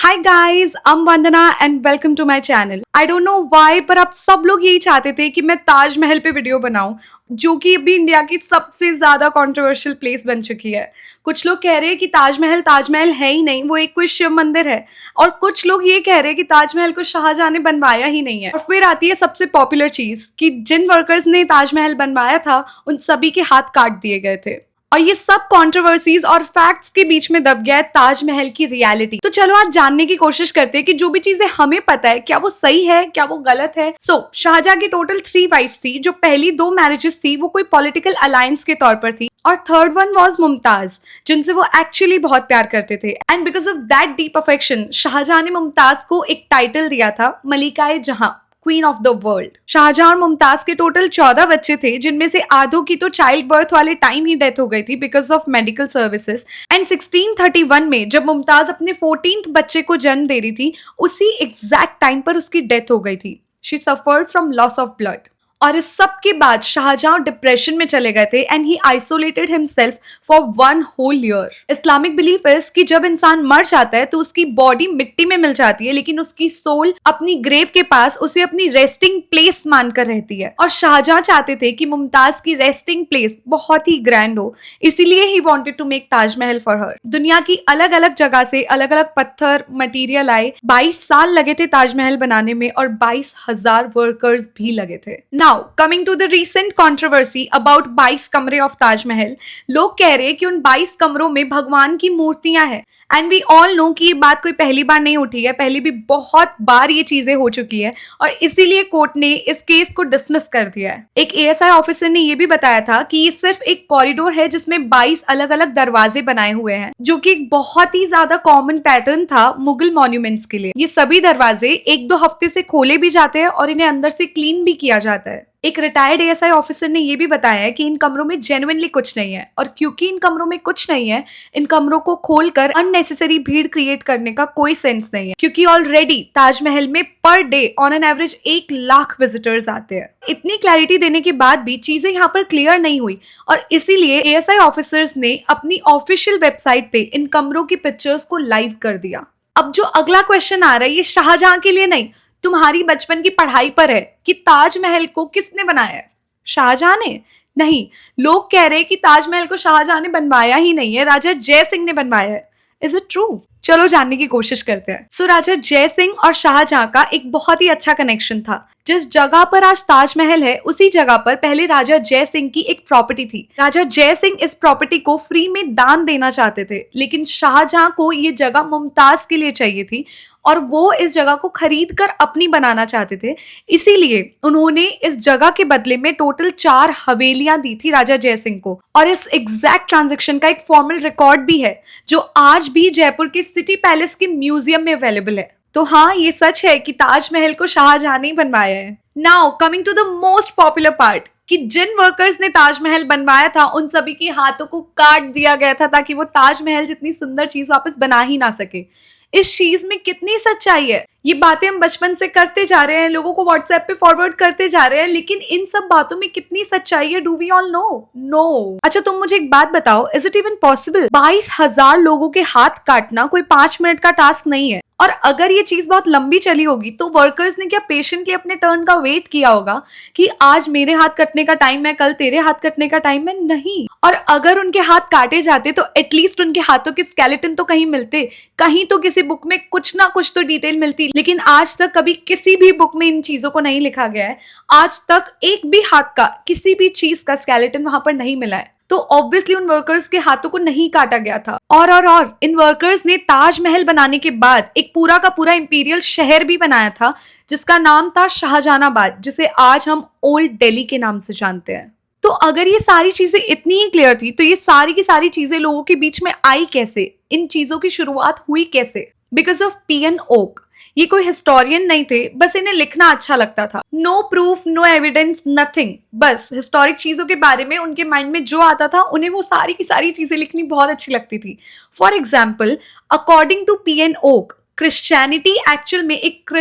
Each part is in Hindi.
Hi guys, I'm Vandana and welcome to my channel. I don't know why पर आप सब लोग यही चाहते थे कि मैं ताजमहल पे वीडियो बनाऊं, जो कि अभी इंडिया की सबसे ज्यादा कंट्रोवर्शियल प्लेस बन चुकी है। कुछ लोग कह रहे हैं कि ताजमहल है ही नहीं, वो एक कोई शिव मंदिर है। और कुछ लोग ये कह रहे हैं कि ताजमहल को शाहजहां ने बनवाया ही नहीं है। और फिर आती है सबसे पॉपुलर चीज कि जिन वर्कर्स ने ताजमहल बनवाया था उन सभी के हाथ काट दिए गए थे। और ये सब कंट्रोवर्सीज और फैक्ट्स के बीच में दब गया है ताजमहल की रियलिटी। तो चलो आज जानने की कोशिश करते हैं कि जो भी चीजें हमें पता है क्या वो सही है, क्या वो गलत है। शाहजहां की टोटल 3 वाइफ्स थी। जो पहली 2 मैरिजेस थी वो कोई पॉलिटिकल अलायंस के तौर पर थी, और थर्ड वन वाज मुमताज, जिनसे वो एक्चुअली बहुत प्यार करते थे। And because of that deep affection Shahjahan ने मुमताज को एक टाइटल दिया था, मलिकाए जहां, queen of the world. Shahjahan और मुमताज के टोटल 14 बच्चे थे, जिनमें से आधों की तो चाइल्ड बर्थ वाले टाइम ही डेथ हो गई थी because of medical services. And 1631 में जब मुमताज अपने 14th बच्चे को जन्म दे रही थी, उसी एग्जैक्ट टाइम पर उसकी डेथ हो गई थी। She suffered from loss of blood. और इस सब के बाद शाहजहां डिप्रेशन में चले गए थे and he isolated himself for 1 whole year। Islamic belief is कि जब इंसान मर जाता है तो उसकी बॉडी मिट्टी में मिल जाती है, लेकिन उसकी सोल अपनी ग्रेव के पास उसे अपनी रेस्टिंग प्लेस मानकर रहती है। और शाहजहां चाहते थे कि मुमताज की रेस्टिंग प्लेस बहुत ही ग्रैंड हो, इसीलिए he wanted to make Taj Mahal for her. दुनिया की अलग अलग जगह से अलग अलग पत्थर मटीरियल आए। 22 साल लगे थे ताजमहल बनाने में और 22,000 वर्कर्स भी लगे थे। Now, coming to the recent controversy about 22 कमरे ऑफ ताजमहल, लोग कह रहे हैं कि उन 22 कमरों में भगवान की मूर्तियां हैं। एंड वी ऑल नो कि ये बात कोई पहली बार नहीं उठी है, पहले भी बहुत बार ये चीजें हो चुकी है, और इसीलिए कोर्ट ने इस केस को डिसमिस कर दिया है। एक एएसआई ऑफिसर ने ये भी बताया था कि ये सिर्फ एक कॉरिडोर है जिसमें 22 अलग अलग दरवाजे बनाए हुए हैं, जो कि एक बहुत ही ज्यादा कॉमन पैटर्न था मुगल मॉन्यूमेंट्स के लिए। ये सभी दरवाजे 1-2 हफ्ते से खोले भी जाते हैं और इन्हें अंदर से क्लीन भी किया जाता है। एक रिटायर्ड एएसआई ऑफिसर ने यह भी बताया है कि इन कमरों में जेन्युइनली कुछ नहीं है, और क्योंकि इन कमरों में कुछ नहीं है, इन कमरों को खोलकर अननेसेसरी भीड़ क्रिएट करने का कोई सेंस नहीं है, क्योंकि ऑलरेडी ताजमहल में per day on an average 1 lakh visitors आते हैं। इतनी क्लैरिटी देने के बाद भी चीजें यहाँ पर क्लियर नहीं हुई, और इसीलिए एएसआई ऑफिसर्स ने अपनी ऑफिशियल वेबसाइट पे इन कमरों की पिक्चर्स को लाइव कर दिया। अब जो अगला क्वेश्चन आ रहा है, ये शाहजहां के लिए नहीं, तुम्हारी बचपन की पढ़ाई पर है कि ताजमहल को किसने बनाया है? शाहजहां ने? नहीं, लोग कह रहे हैं कि ताजमहल को शाहजहां ने बनवाया ही नहीं है, राजा जय सिंह ने बनवाया है। Is it true? चलो जानने की कोशिश करते हैं। राजा जय सिंह और शाहजहां का एक बहुत ही अच्छा कनेक्शन था। जिस जगह पर आज ताजमहल है, उसी जगह पर पहले राजा जय सिंह की एक प्रॉपर्टी थी। राजा जय सिंह इस प्रॉपर्टी को फ्री में दान देना चाहते थे, लेकिन शाहजहां को ये जगह मुमताज के लिए चाहिए थी और वो इस जगह को खरीद कर अपनी बनाना चाहते थे। इसीलिए उन्होंने इस जगह के बदले में टोटल 4 हवेलियां दी थी राजा जय सिंह को। और इस एग्जैक्ट ट्रांजैक्शन का एक फॉर्मल रिकॉर्ड भी है, जो आज भी जयपुर के सिटी पैलेस के म्यूजियम में अवेलेबल है। तो हाँ, ये सच है कि ताजमहल को शाहजहां ने बनवाया है। Now coming to the most popular part, कि जिन वर्कर्स ने ताजमहल बनवाया था उन सभी के हाथों को काट दिया गया था ताकि वो ताजमहल जितनी सुंदर चीज वापस बना ही ना सके। इस चीज में कितनी सच्चाई है? ये बातें हम बचपन से करते जा रहे हैं, लोगों को व्हाट्सएप पे फॉरवर्ड करते जा रहे हैं, लेकिन इन सब बातों में कितनी सच्चाई है? Do we all know? No. अच्छा, तुम मुझे एक बात बताओ, इज इट इवन पॉसिबल? 22,000 लोगों के हाथ काटना कोई 5 मिनट का टास्क नहीं है। और अगर ये चीज बहुत लंबी चली होगी तो वर्कर्स ने क्या पेशेंटली अपने टर्न का वेट किया होगा कि आज मेरे हाथ कटने का टाइम है, कल तेरे हाथ कटने का टाइम है? नहीं। और अगर उनके हाथ काटे जाते तो एटलीस्ट उनके हाथों के स्केलेटन तो कहीं मिलते, कहीं तो किसी बुक में कुछ ना कुछ तो डिटेल मिलती। लेकिन आज तक कभी किसी भी बुक में इन चीजों को नहीं लिखा गया है। आज तक एक भी हाथ का किसी भी चीज का स्केलेटन वहां पर नहीं मिला है। तो ऑब्वियसली उन वर्कर्स के हाथों को नहीं काटा गया था। और इन वर्कर्स ने ताजमहल बनाने के बाद एक पूरा का पूरा इंपीरियल शहर भी बनाया था, जिसका नाम था शाहजहानाबाद, जिसे आज हम ओल्ड दिल्ली के नाम से जानते हैं। तो अगर ये सारी चीजें इतनी ही क्लियर थी, तो ये सारी की सारी चीजें लोगों के बीच में आई कैसे? इन चीजों की शुरुआत हुई कैसे? Because of PN Oak. ये कोई हिस्टोरियन नहीं थे, बस इन्हें लिखना अच्छा लगता था। No proof, no evidence, nothing. बस हिस्टोरिक चीजों के बारे में उनके माइंड में जो आता था, उन्हें वो सारी की सारी चीजें लिखनी बहुत अच्छी लगती थी। For example, according to PN Oak, Christianity actual में एक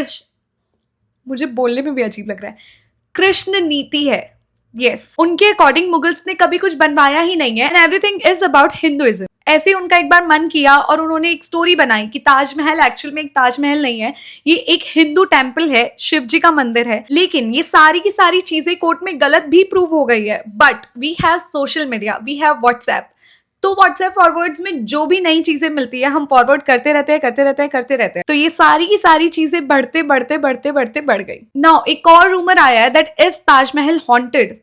मुझे बोलने में भी अजीब लग रहा है, कृष्ण नीति है। यस, उनके अकॉर्डिंग मुगल्स ने कभी कुछ बनवाया ही नहीं है, and everything is about Hinduism. ऐसे ही उनका एक बार मन किया और उन्होंने एक स्टोरी बनाई कि ताजमहल एक्चुअल में एक ताजमहल नहीं है, ये एक हिंदू टेम्पल है, शिव जी का मंदिर है। लेकिन ये सारी की सारी चीजें कोर्ट में गलत भी प्रूव हो गई है। But we have social media, we have WhatsApp, तो व्हाट्सएप फॉरवर्ड्स में जो भी नई चीजें मिलती है हम फॉरवर्ड करते रहते हैं। तो ये सारी की सारी चीजें बढ़ते बढ़ गई। नाउ एक और रूमर आया है that is Taj Mahal haunted.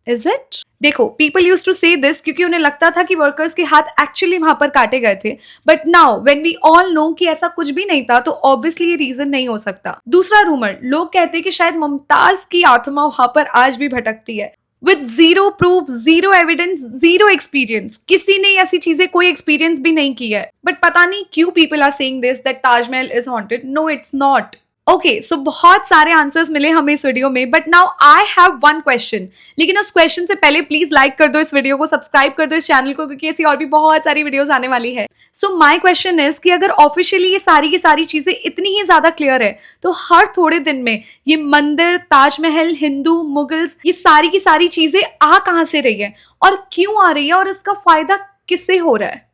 Is it? देखो, पीपल यूज टू से दिस क्योंकि उन्हें लगता था कि वर्कर्स के हाथ एक्चुअली वहां पर काटे गए थे। But now when we all know कि ऐसा कुछ भी नहीं था, तो ऑब्वियसली ये रीजन नहीं हो सकता। दूसरा रूमर, लोग कहते हैं कि शायद मुमताज की आत्मा वहां पर आज भी भटकती है। With zero proof, zero evidence, zero experience, किसी ने ऐसी चीजें कोई एक्सपीरियंस भी नहीं की है। बट पता नहीं क्यों people are saying this that Taj Mahal is haunted. No, it's not. Okay, so बहुत सारे आंसर्स मिले हमें इस वीडियो में, but now I have one question. लेकिन उस क्वेश्चन से पहले प्लीज लाइक कर दो इस वीडियो को, सब्सक्राइब कर दो इस चैनल को, क्योंकि ऐसी और भी बहुत सारी वीडियोस आने वाली है। सो माय क्वेश्चन इज कि अगर ऑफिशियली ये सारी की सारी चीजें इतनी ही ज्यादा क्लियर है, तो हर थोड़े दिन में ये मंदिर, ताजमहल, हिंदू, मुगल्स, ये सारी की सारी चीजें आ कहां से रही है और क्यों आ रही है और इसका फायदा किससे हो रहा है?